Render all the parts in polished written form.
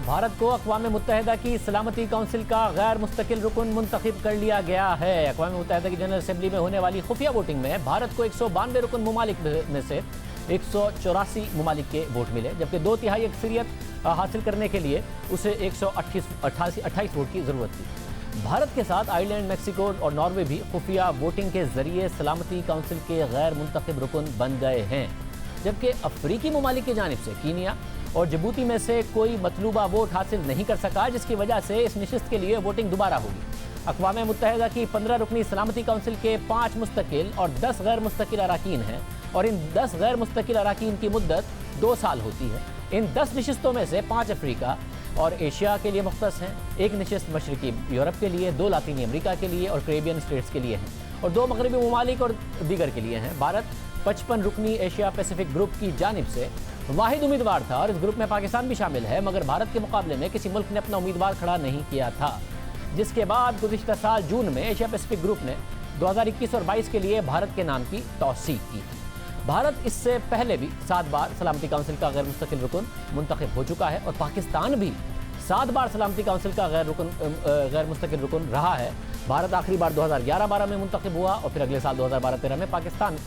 भारत को अक़वाम मुत्तहिदा की सलामती काउंसिल का गैर मुस्तकिल रुकन मुंतखब कर लिया गया है। अक़वाम मुत्तहिदा की जनरल असम्बली में होने वाली खुफिया वोटिंग में भारत को 192 रुकन ममालिक में से 184 ममालिक के वोट मिले, जबकि 2/3 अक्सरियत हासिल करने के लिए उसे 128 वोट की ज़रूरत थी। भारत के साथ आयरलैंड, मैक्सिको और नॉर्वे भी खुफिया वोटिंग के ज़रिए सलामती काउंसिल के गैर मुंतखब रुकन बन गए हैं, जबकि अफ्रीकी ममालिक की जानिब से कीनिया और जिबूती में से कोई मतलूबा वोट हासिल नहीं कर सका, जिसकी वजह से इस नशिस्त के लिए वोटिंग दोबारा होगी। अक़वाम मुत्तहिदा की 15 रुकनी सलामती काउंसिल के 5 मुस्तकिल और 10 गैर मुस्तकिल अराकीन हैं, और इन 10 गैर मुस्तकिल अराकीन की मुद्दत 2 साल होती है। इन 10 नशिस्तों में से 5 अफ्रीका और एशिया के लिए मुख्तस हैं, 1 नशिस्त मशरकी यूरोप के लिए, 2 लातीनी अमरीका के लिए और कैरेबियन स्टेट्स के लिए हैं, और 2 मगरबी ममालिक और दीगर के लिए हैं। भारत 55 रुकनी एशिया पैसिफिक ग्रुप की जानिब से वाहिद उम्मीदवार था, और इस ग्रुप में पाकिस्तान भी शामिल है, मगर भारत के मुकाबले में किसी मुल्क ने अपना उम्मीदवार खड़ा नहीं किया था, जिसके बाद गुज़िश्ता साल जून में एशिया पैसिफिक ग्रुप ने 2021 और 22 के लिए भारत के नाम की तौसीक की। भारत इससे पहले भी 7 बार सलामती काउंसिल का गैर मुस्तकिल रुकन मुंतखब हो चुका है, और पाकिस्तान भी 7 बार सलामती काउंसिल का गैर मुस्तकिल रुकन रहा है। भारत आखिरी बार 2011-12 में मुंतखब हुआ, और फिर अगले साल 2012-13 में पाकिस्तान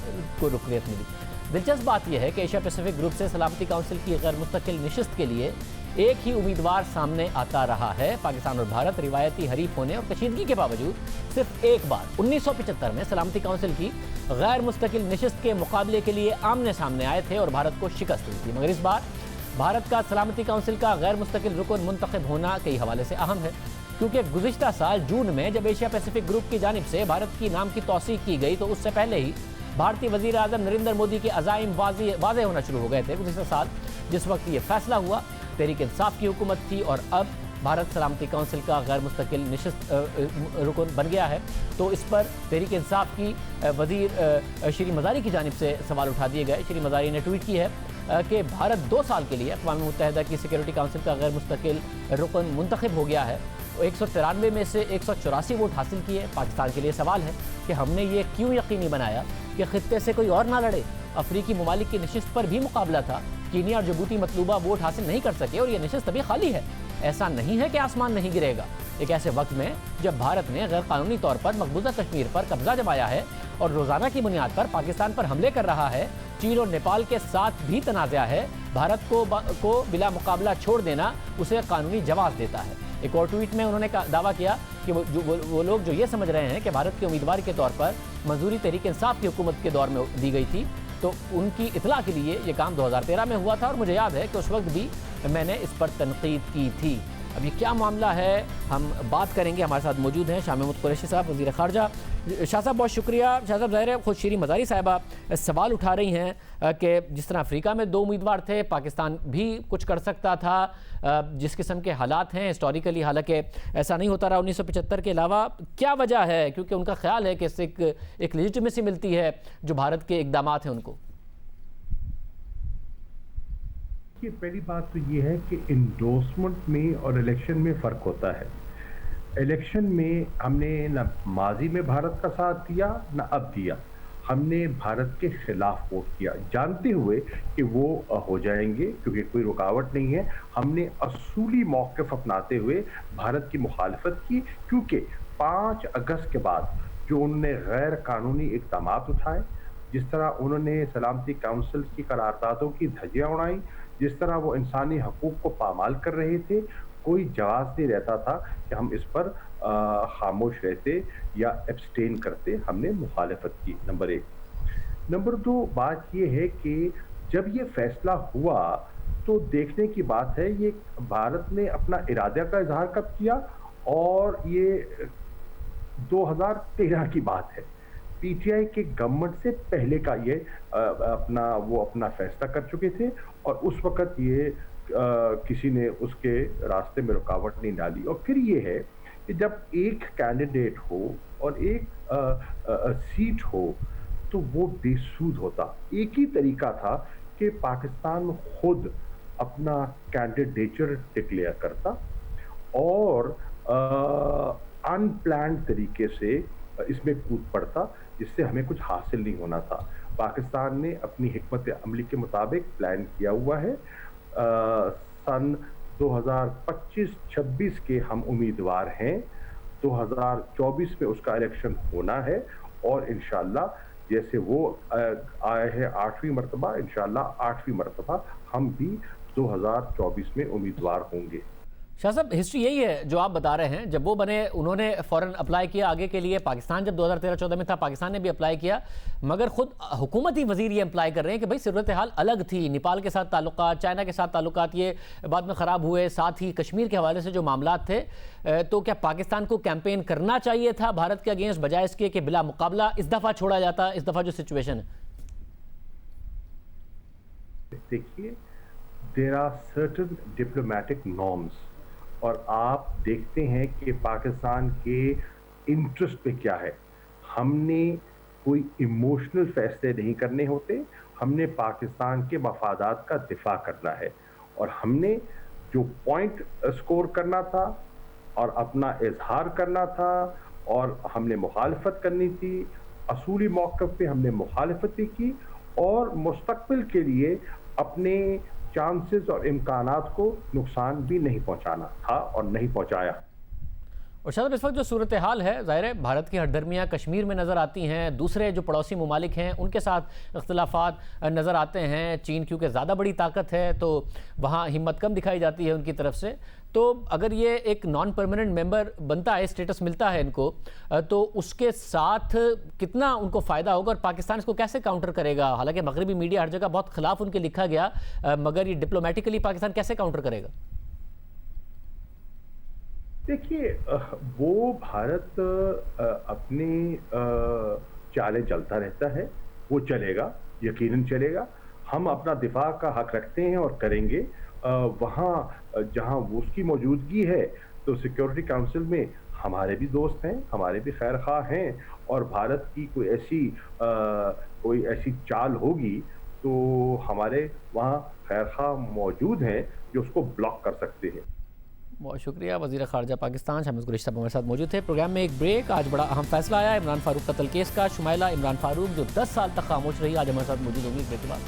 को रुकनियत मिली। दिलचस्प बात यह है कि एशिया पैसिफिक ग्रुप से सलामती काउंसिल की गैर मुस्तकिल नशिस्त के लिए एक ही उम्मीदवार सामने आता रहा है। पाकिस्तान और भारत रिवायती हरीफ होने और कशीदगी के बावजूद सिर्फ एक बार 1975 में सलामती काउंसिल की गैर मुस्तकिल नशिस्त के मुकाबले के लिए आमने सामने आए थे और भारत को शिकस्त हुई थी, मगर इस बार भारत का सलामती काउंसिल का गैर मुस्तकिल रुकन मुंतखब होना कई हवाले से अहम है, क्योंकि गुज़िश्ता साल जून में जब एशिया पैसिफिक ग्रुप की जानिब से भारत की नाम की तौसीक की गई, तो उससे पहले ही भारतीय वज़ीर आज़म नरेंद्र मोदी के अज़ाइम वाज़े होना शुरू हो गए थे। गुज़िश्ता साल जिस वक्त ये फैसला हुआ, तहरीक इंसाफ की हुकूमत थी, और अब भारत सलामती काउंसिल का गैर मुस्तकिल नशिस्त रुकन बन गया है, तो इस पर तहरीक इंसाफ की वज़ीर श्री मज़ारी की जानिब से सवाल उठा दिए गए। श्री मज़ारी ने ट्वीट की है कि भारत 2 साल के लिए अक़वाम मुत्तहिदा की सिक्योरिटी काउंसिल का गैर मुस्तकिल रुकन मुंतखब हो गया है। 193 में से 184 वोट हासिल किए। पाकिस्तान के लिए सवाल है कि हमने ये क्यों यकीनी बनाया कि खित्ते से कोई और ना लड़े। अफ्रीकी ममालिक की नशिस्त पर भी मुकाबला था, कीनिया और जिबूती मतलूबा वोट हासिल नहीं कर सके, और ये नशिस्त अभी खाली है। ऐसा नहीं है कि आसमान नहीं गिरेगा। एक ऐसे वक्त में जब भारत ने गैर कानूनी तौर पर मकबूजा कश्मीर पर कब्जा जमाया है और रोज़ाना की बुनियाद पर पाकिस्तान पर हमले कर रहा है, चीन और नेपाल के साथ भी तनाज़ा है, भारत को बिला मुकाबला छोड़ देना उसे कानूनी जवाब देता है। एक और ट्वीट में उन्होंने दावा किया कि वो लोग जो ये समझ रहे हैं कि भारत के उम्मीदवार के तौर पर मंजूरी तहरीक इंसाफ की हुकूमत के दौर में दी गई थी, तो उनकी इतला के लिए ये काम 2013 में हुआ था, और मुझे याद है कि उस वक्त भी मैंने इस पर तनकीद की थी। अब ये क्या मामला है, हम बात करेंगे। हमारे साथ मौजूद हैं शाह महमूद कुरैशी साहब, वज़ीर ख़ारजा। शाह साहब बहुत शुक्रिया। शाह साहब, ज़ाहिर है खुद श्री मज़ारी साहिबा सवाल उठा रही हैं कि जिस तरह अफ्रीका में 2 उम्मीदवार थे, पाकिस्तान भी कुछ कर सकता था, जिस किस्म के हालात हैं हिस्टोरिकली, हालांकि ऐसा नहीं होता रहा 1975 के अलावा, क्या वजह है? क्योंकि उनका ख्याल है कि इससे एक लेजिटिमेसी मिलती है जो भारत के इक़दामात हैं उनको। पहली बात तो ये है कि इंडोर्समेंट में और इलेक्शन में फ़र्क होता है। इलेक्शन में हमने न माजी में भारत का साथ दिया न अब दिया, हमने भारत के खिलाफ वोट किया, जानते हुए कि वो हो जाएंगे, क्योंकि कोई रुकावट नहीं है। हमने असूली मौक़िफ़ अपनाते हुए भारत की मुखालफत की, क्योंकि 5 अगस्त के बाद जो उन्होंने गैर कानूनी इक़दामात उठाए, जिस तरह उन्होंने सलामती काउंसिल की करारदादों की धज्जियाँ उड़ाई, जिस तरह वो इंसानी हकूक़ को पामाल कर रहे थे, कोई जवाब नहीं रहता था कि हम इस पर खामोश रहते या एब्सटेन करते। हमने मुखालफत की, नंबर 1। नंबर 2 बात ये है कि जब ये फैसला हुआ तो देखने की बात है, ये भारत ने अपना इरादा का इजहार कब किया, और ये 2013 की बात है। पीटीआई के गवर्नमेंट से पहले का ये अपना फैसला कर चुके थे, और उस वक़्त ये किसी ने उसके रास्ते में रुकावट नहीं डाली। और फिर ये है कि जब एक कैंडिडेट हो और एक सीट हो, तो वो बेसूद होता। एक ही तरीका था कि पाकिस्तान खुद अपना कैंडिडेचर डिक्लेयर करता और अनप्लान्ड तरीके से इसमें कूद पड़ता, जिससे हमें कुछ हासिल नहीं होना था। पाकिस्तान ने अपनी हिकमत अमली के मुताबिक प्लान किया हुआ है। सन 2025-26 के हम उम्मीदवार हैं। 2024 में उसका इलेक्शन होना है और इंशाल्लाह जैसे वो आए हैं 8वीं मरतबा, इंशाल्लाह 8वीं मरतबा हम भी 2024 में उम्मीदवार होंगे। शाह साहब, हिस्ट्री यही है जो आप बता रहे हैं। जब वो बने उन्होंने फ़ौरन अप्लाई किया आगे के लिए। पाकिस्तान जब 2013-14 में था, पाकिस्तान ने भी अप्लाई किया, मगर खुद हुकूमती वज़ीर ये अप्लाई कर रहे हैं कि भाई सूरत हाल अलग थी, नेपाल के साथ ताल्लुकात, चाइना के साथ ताल्लुकात ये बाद में ख़राब हुए, साथ ही कश्मीर के हवाले से जो मामलात थे। तो क्या पाकिस्तान को कैंपेन करना चाहिए था भारत के अगेंस्ट, बजाय इसके कि बिला मुकाबला इस दफ़ा छोड़ा जाता, इस दफ़ा जो सिचुएशन है? देखिए, there are certain diplomatic norms और आप देखते हैं कि पाकिस्तान के इंटरेस्ट पे क्या है। हमने कोई इमोशनल फैसले नहीं करने होते, हमने पाकिस्तान के मफादात का दिफा करना है और हमने जो पॉइंट स्कोर करना था और अपना इजहार करना था और हमने मुखालफत करनी थी। असूली मौक़िफ़ पे हमने मुखालफत भी की और मुस्तक़बिल के लिए अपने चांसेस और इम्कानात को नुकसान भी नहीं पहुंचाना था और नहीं पहुंचाया। और शायद इस वक्त जो सूरत हाल है, ज़ाहिर है भारत की हरदर्मियाँ कश्मीर में नज़र आती हैं, दूसरे जो पड़ोसी ममालिक हैं उनके साथ इख्तलाफात नज़र आते हैं। चीन क्योंकि ज़्यादा बड़ी ताकत है तो वहाँ हिम्मत कम दिखाई जाती है उनकी तरफ से। तो अगर ये एक नॉन परमानेंट मेंबर बनता है, स्टेटस मिलता है इनको, तो उसके साथ कितना उनको फ़ायदा होगा और पाकिस्तान इसको कैसे काउंटर करेगा? हालांकि मगरबी मीडिया हर जगह बहुत खिलाफ उनके लिखा गया, मगर ये डिप्लोमेटिकली पाकिस्तान कैसे काउंटर करेगा? देखिए, वो भारत अपने चालें चलता रहता है, वो चलेगा, यकीनन चलेगा। हम अपना दिफा का हक रखते हैं और करेंगे। वहाँ जहाँ उसकी मौजूदगी है तो सिक्योरिटी काउंसिल में हमारे भी दोस्त हैं, हमारे भी खैर खा हैं और भारत की कोई ऐसी चाल होगी तो हमारे वहाँ खैर खा मौजूद हैं जो उसको ब्लॉक कर सकते हैं। बहुत शुक्रिया। वज़ीर ख़ारजा पाकिस्तान शामिद कुरैशी साहब हमारे साथ मौजूद थे। प्रोग्राम में एक ब्रेक। आज बड़ा अहम फैसला आया इमरान फारूक कत्ल केस का। शुमाइला इमरान फारूक जो 10 साल तक खामोश रही, आज हमारे साथ मौजूद होंगी। एक ब्रेक के बाद